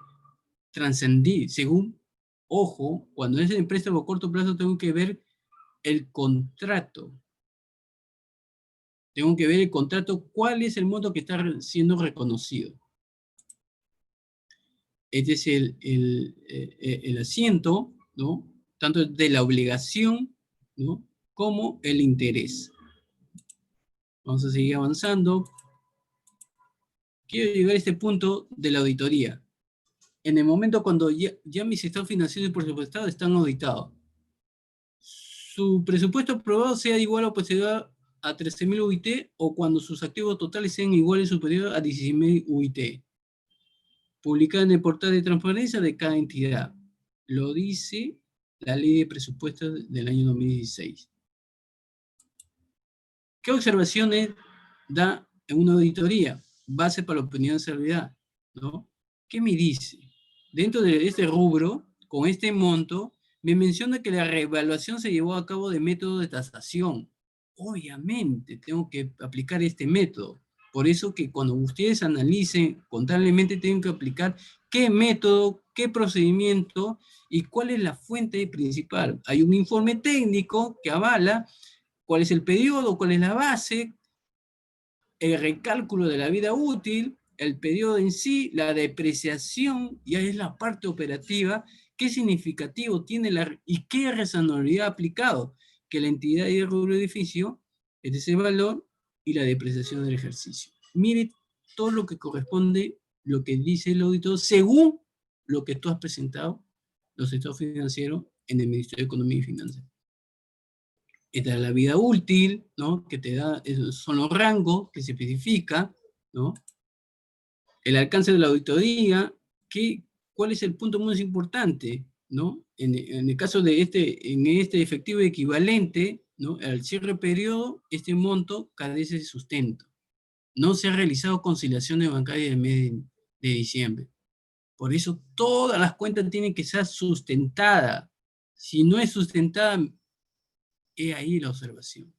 trascendí, según, ojo, cuando es en préstamo a corto plazo tengo que ver el contrato. Tengo que ver el contrato, cuál es el monto que está siendo reconocido. Este es el asiento, ¿no? Tanto de la obligación, ¿no? Como el interés. Vamos a seguir avanzando. Quiero llegar a este punto de la auditoría. En el momento cuando ya mis estados financieros y presupuestados están auditados, su presupuesto aprobado sea igual o posterior a 13.000 UIT o cuando sus activos totales sean iguales o superiores a 16.000 UIT. Publicada en el portal de transparencia de cada entidad. Lo dice la ley de presupuestos del año 2016. ¿Qué observaciones da en una auditoría? Base para la opinión de salvedad, ¿no? ¿Qué me dice? Dentro de este rubro, con este monto, me menciona que la reevaluación se llevó a cabo de método de tasación. Obviamente, tengo que aplicar este método. Por eso que cuando ustedes analicen contablemente, tienen que aplicar qué método, qué procedimiento y cuál es la fuente principal. Hay un informe técnico que avala cuál es el periodo, cuál es la base, el recálculo de la vida útil, el periodo en sí, la depreciación, ya es la parte operativa, qué significativo tiene y qué razonabilidad ha aplicado, que la entidad y el rubro edificio es ese valor y la depreciación del ejercicio. Mire todo lo que corresponde, lo que dice el auditor, según lo que tú has presentado, los estados financieros en el Ministerio de Economía y Finanzas. Esta es la vida útil, ¿no? Que te da, son los rangos que se especifica, ¿no? El alcance de la auditoría, ¿cuál es el punto más importante, ¿no? En el caso de en este efectivo equivalente, ¿no? Al cierre periodo, este monto carece de sustento. No se ha realizado conciliaciones bancarias del mes de diciembre. Por eso todas las cuentas tienen que ser sustentadas. Si no es sustentada, he ahí la observación.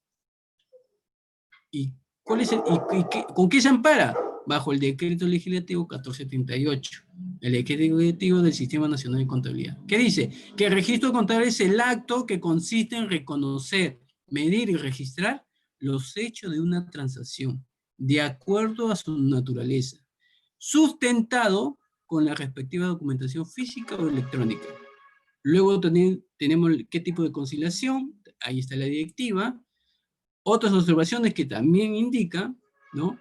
¿Y, con qué se ampara? Bajo el decreto legislativo 1438, el decreto legislativo del Sistema Nacional de Contabilidad. ¿Qué dice? Que el registro contable es el acto que consiste en reconocer, medir y registrar los hechos de una transacción, de acuerdo a su naturaleza, sustentado con la respectiva documentación física o electrónica. Luego tenemos qué tipo de conciliación, ahí está la directiva. Otras observaciones que también indican, ¿no?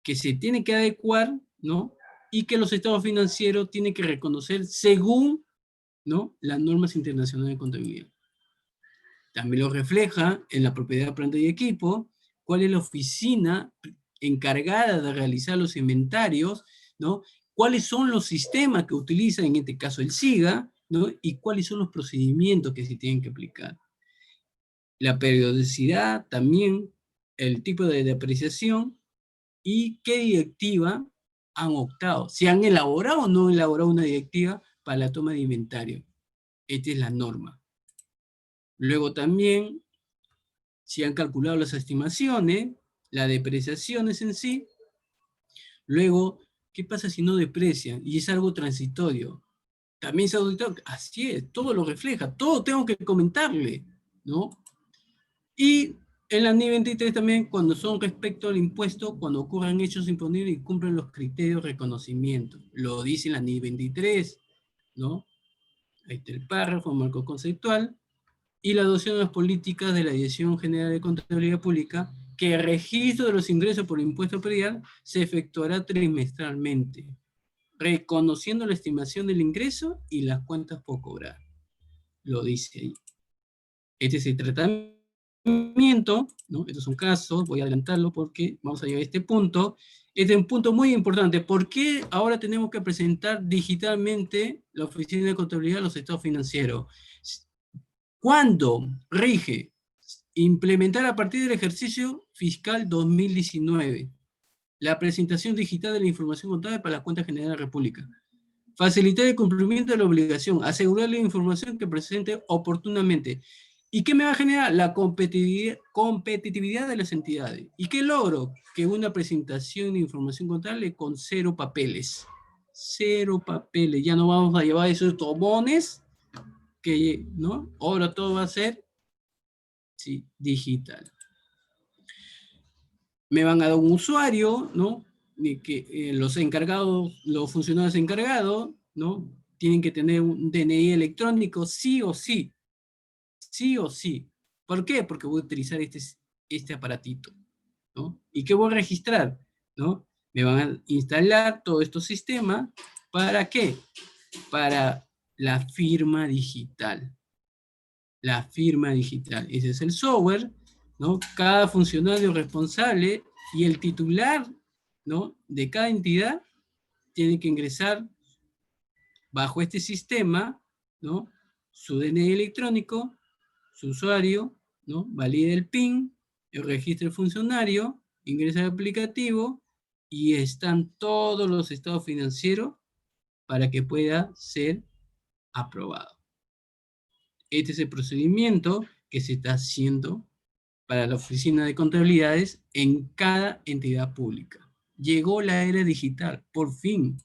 Que se tiene que adecuar, ¿no? Y que los estados financieros tienen que reconocer según, ¿no? Las normas internacionales de contabilidad. También lo refleja en la propiedad, planta y equipo, cuál es la oficina encargada de realizar los inventarios, ¿no? Cuáles son los sistemas que utiliza, en este caso el SIGA, ¿no? Y cuáles son los procedimientos que se tienen que aplicar. La periodicidad también, el tipo de depreciación y qué directiva han optado. Si han elaborado o no elaborado una directiva para la toma de inventario. Esta es la norma. Luego también, si han calculado las estimaciones, las depreciaciones en sí. Luego, ¿qué pasa si no deprecian? Y es algo transitorio. También se ha auditado, así es, todo lo refleja, todo tengo que comentarle, ¿no? Y en la NI 23 también, cuando son respecto al impuesto, cuando ocurran hechos imponibles y cumplen los criterios de reconocimiento. Lo dice la NI 23, ¿no? Ahí está el párrafo, marco conceptual, y la adopción de las políticas de la Dirección General de Contabilidad Pública, que el registro de los ingresos por impuesto predial se efectuará trimestralmente, reconociendo la estimación del ingreso y las cuentas por cobrar. Lo dice ahí. Este es el tratamiento, ¿no? Estos son casos, voy a adelantarlo porque vamos a llegar a este punto. Este es un punto muy importante. ¿Por qué ahora tenemos que presentar digitalmente la Oficina de Contabilidad de los estados financieros? ¿Cuándo rige? Implementar a partir del ejercicio fiscal 2019 la presentación digital de la información contable para las cuentas generales de la República. Facilitar el cumplimiento de la obligación, asegurar la información que presente oportunamente. ¿Y qué me va a generar? La competitividad de las entidades. ¿Y qué logro? Que una presentación de información contable con 0 papeles. 0 papeles. Ya no vamos a llevar esos tomones que, ¿no? Ahora todo va a ser, sí, digital. Me van a dar un usuario, ¿no? Que los encargados, los funcionarios encargados, ¿no? Tienen que tener un DNI electrónico sí o sí. Sí o sí. ¿Por qué? Porque voy a utilizar este aparatito, ¿no? ¿Y qué voy a registrar? ¿No? Me van a instalar todos estos sistemas. ¿Para qué? Para la firma digital. La firma digital. Ese es el software, ¿no? Cada funcionario responsable y el titular, ¿no? De cada entidad tiene que ingresar bajo este sistema, ¿no? Su DNI electrónico, su usuario, ¿no? Valida el PIN, el registro del funcionario, ingresa al aplicativo y están todos los estados financieros para que pueda ser aprobado. Este es el procedimiento que se está haciendo para la oficina de contabilidades en cada entidad pública. Llegó la era digital, por fin.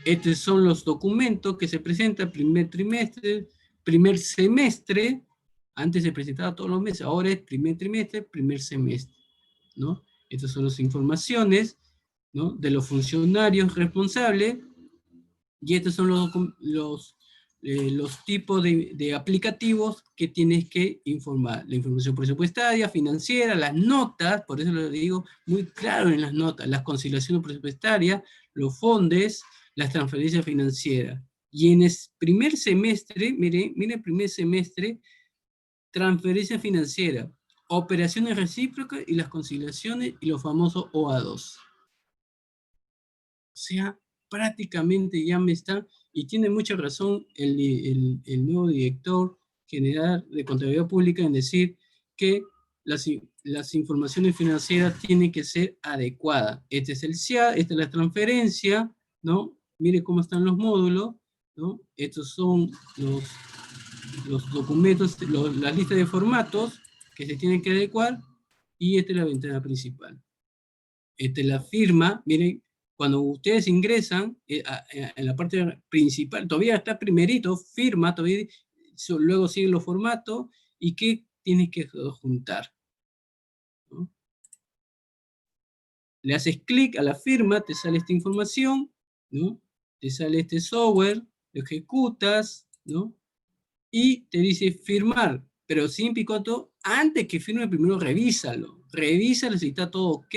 Estos son los documentos que se presentan primer trimestre, primer semestre. Antes se presentaba todos los meses, ahora es primer trimestre, primer semestre, ¿no? Estas son las informaciones, ¿no? De los funcionarios responsables, y estos son los tipos de aplicativos que tienes que informar. La información presupuestaria, financiera, las notas, por eso lo digo muy claro en las notas, las conciliaciones presupuestarias, los fondos, las transferencias financieras. Y en el primer semestre, mire el primer semestre, transferencia financiera, operaciones recíprocas y las conciliaciones y los famosos OA2. O sea, prácticamente ya me está, y tiene mucha razón el nuevo director general de Contabilidad Pública en decir que las informaciones financieras tienen que ser adecuadas. Este es el SIA, esta es la transferencia, ¿no? Mire cómo están los módulos, ¿no? Estos son los documentos, las listas de formatos que se tienen que adecuar, y esta es la ventana principal. Esta es la firma, miren, cuando ustedes ingresan en la parte principal, todavía está primerito, firma, todavía, luego siguen los formatos, y qué tienes que juntar, ¿no? Le haces clic a la firma, te sale esta información, ¿no? Te sale este software, lo ejecutas, ¿no? Y te dice firmar, pero sin picoto. Antes que firme, primero revísalo si está todo ok,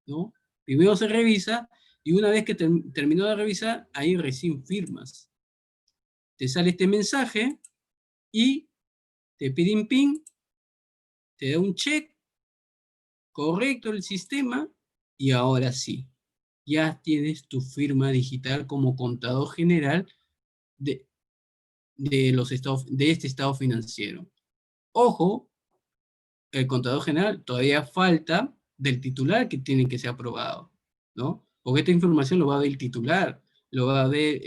¿no? Primero se revisa, y una vez que terminó de revisar, ahí recién firmas. Te sale este mensaje y te pide un PIN, te da un check, correcto el sistema, y ahora sí, ya tienes tu firma digital como contador general de, de este estado financiero. Ojo, el contador general todavía falta del titular que tiene que ser aprobado, ¿no? Porque esta información lo va a ver el titular, lo va a ver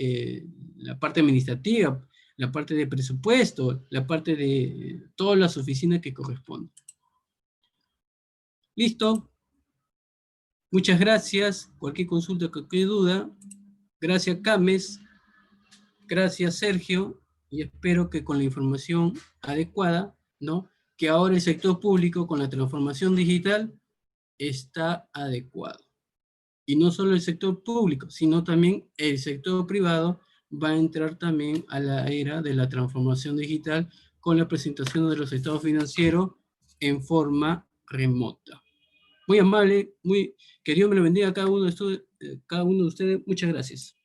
la parte administrativa, la parte de presupuesto, la parte de todas las oficinas que corresponden. Listo, muchas gracias. Cualquier consulta, cualquier duda. Gracias, Cames. Gracias, Sergio. Y espero que con la información adecuada, ¿no? Que ahora el sector público con la transformación digital está adecuado. Y no solo el sector público, sino también el sector privado va a entrar también a la era de la transformación digital con la presentación de los estados financieros en forma remota. Muy amable, que Dios me lo bendiga a cada uno de ustedes. Muchas gracias.